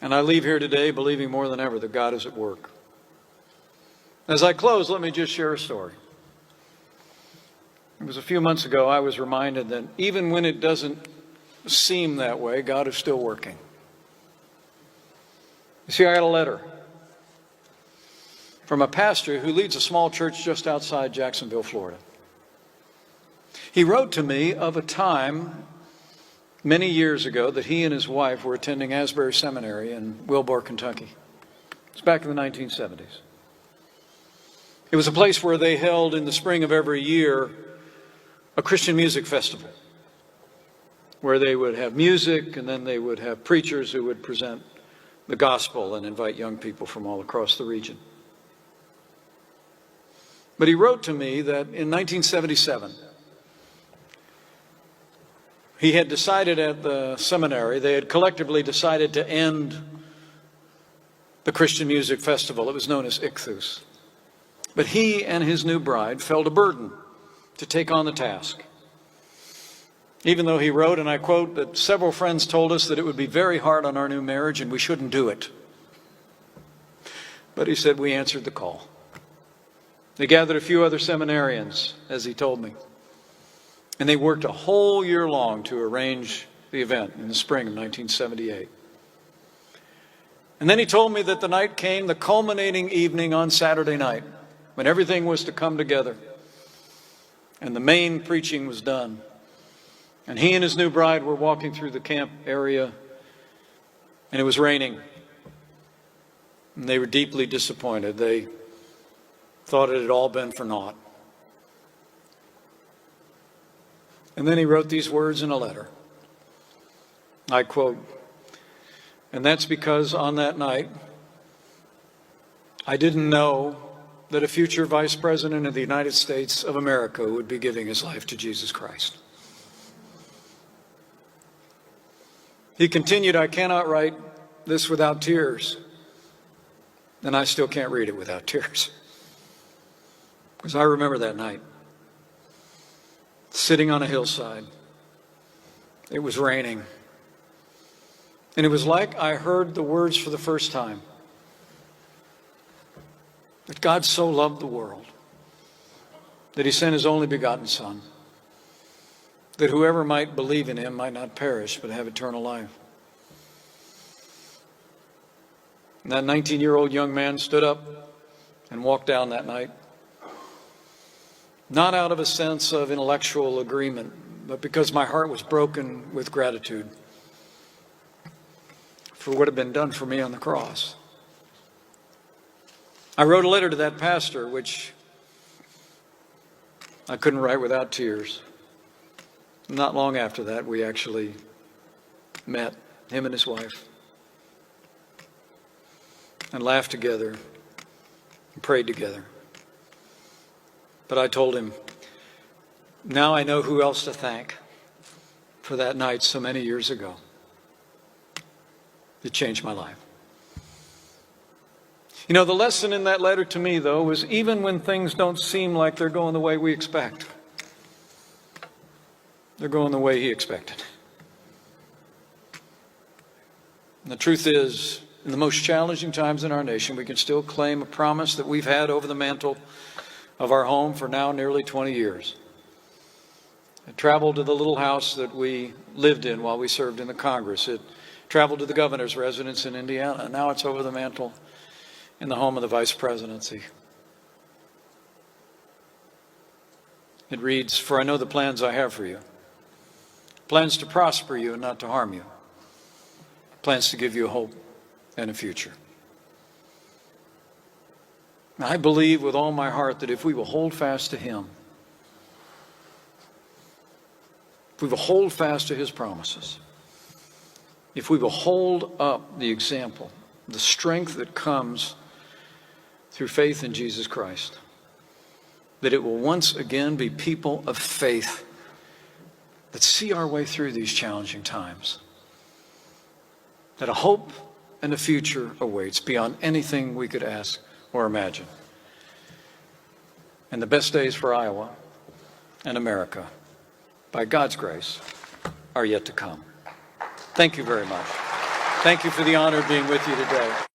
And I leave here today believing more than ever that God is at work. As I close, let me just share a story. It was a few months ago I was reminded that even when it doesn't seem that way, God is still working. You see, I got a letter from a pastor who leads a small church just outside Jacksonville, Florida. He wrote to me of a time many years ago that he and his wife were attending Asbury Seminary in Wilbur, Kentucky. It's back in the 1970s. It was a place where they held in the spring of every year a Christian music festival, where they would have music and then they would have preachers who would present the gospel and invite young people from all across the region. But he wrote to me that in 1977, he had decided at the seminary, they had collectively decided to end the Christian music festival. It was known as Ichthus. But he and his new bride felt a burden to take on the task. Even though he wrote, and I quote, that several friends told us that it would be very hard on our new marriage and we shouldn't do it. But he said, we answered the call. They gathered a few other seminarians, as he told me. And they worked a whole year long to arrange the event in the spring of 1978. And then he told me that the night came, the culminating evening on Saturday night, when everything was to come together and the main preaching was done. And he and his new bride were walking through the camp area, and it was raining. And they were deeply disappointed. They thought it had all been for naught. And then he wrote these words in a letter. I quote, "And that's because on that night, I didn't know that a future vice president of the United States of America would be giving his life to Jesus Christ." He continued, "I cannot write this without tears." And I still can't read it without tears. Because I remember that night, sitting on a hillside. It was raining. And it was like I heard the words for the first time. That God so loved the world that he sent his only begotten Son, that whoever might believe in him might not perish but have eternal life. And that 19-year-old young man stood up and walked down that night, not out of a sense of intellectual agreement, but because my heart was broken with gratitude for what had been done for me on the cross. I wrote a letter to that pastor, which I couldn't write without tears. Not long after that, we actually met, him and his wife, and laughed together and prayed together. But I told him, now I know who else to thank for that night so many years ago. It changed my life. You know, the lesson in that letter to me, though, was even when things don't seem like they're going the way we expect, they're going the way he expected. And the truth is, in the most challenging times in our nation, we can still claim a promise that we've had over the mantle of our home for now nearly 20 years. It traveled to the little house that we lived in while we served in the Congress. It traveled to the governor's residence in Indiana. Now it's over the mantle in the home of the vice presidency. It reads, "For I know the plans I have for you. Plans to prosper you and not to harm you. Plans to give you a hope and a future." I believe with all my heart that if we will hold fast to him, if we will hold fast to his promises, if we will hold up the example, the strength that comes through faith in Jesus Christ, that it will once again be people of faith that see our way through these challenging times, that a hope and a future awaits beyond anything we could ask or imagine. And the best days for Iowa and America, by God's grace, are yet to come. Thank you very much. Thank you for the honor of being with you today.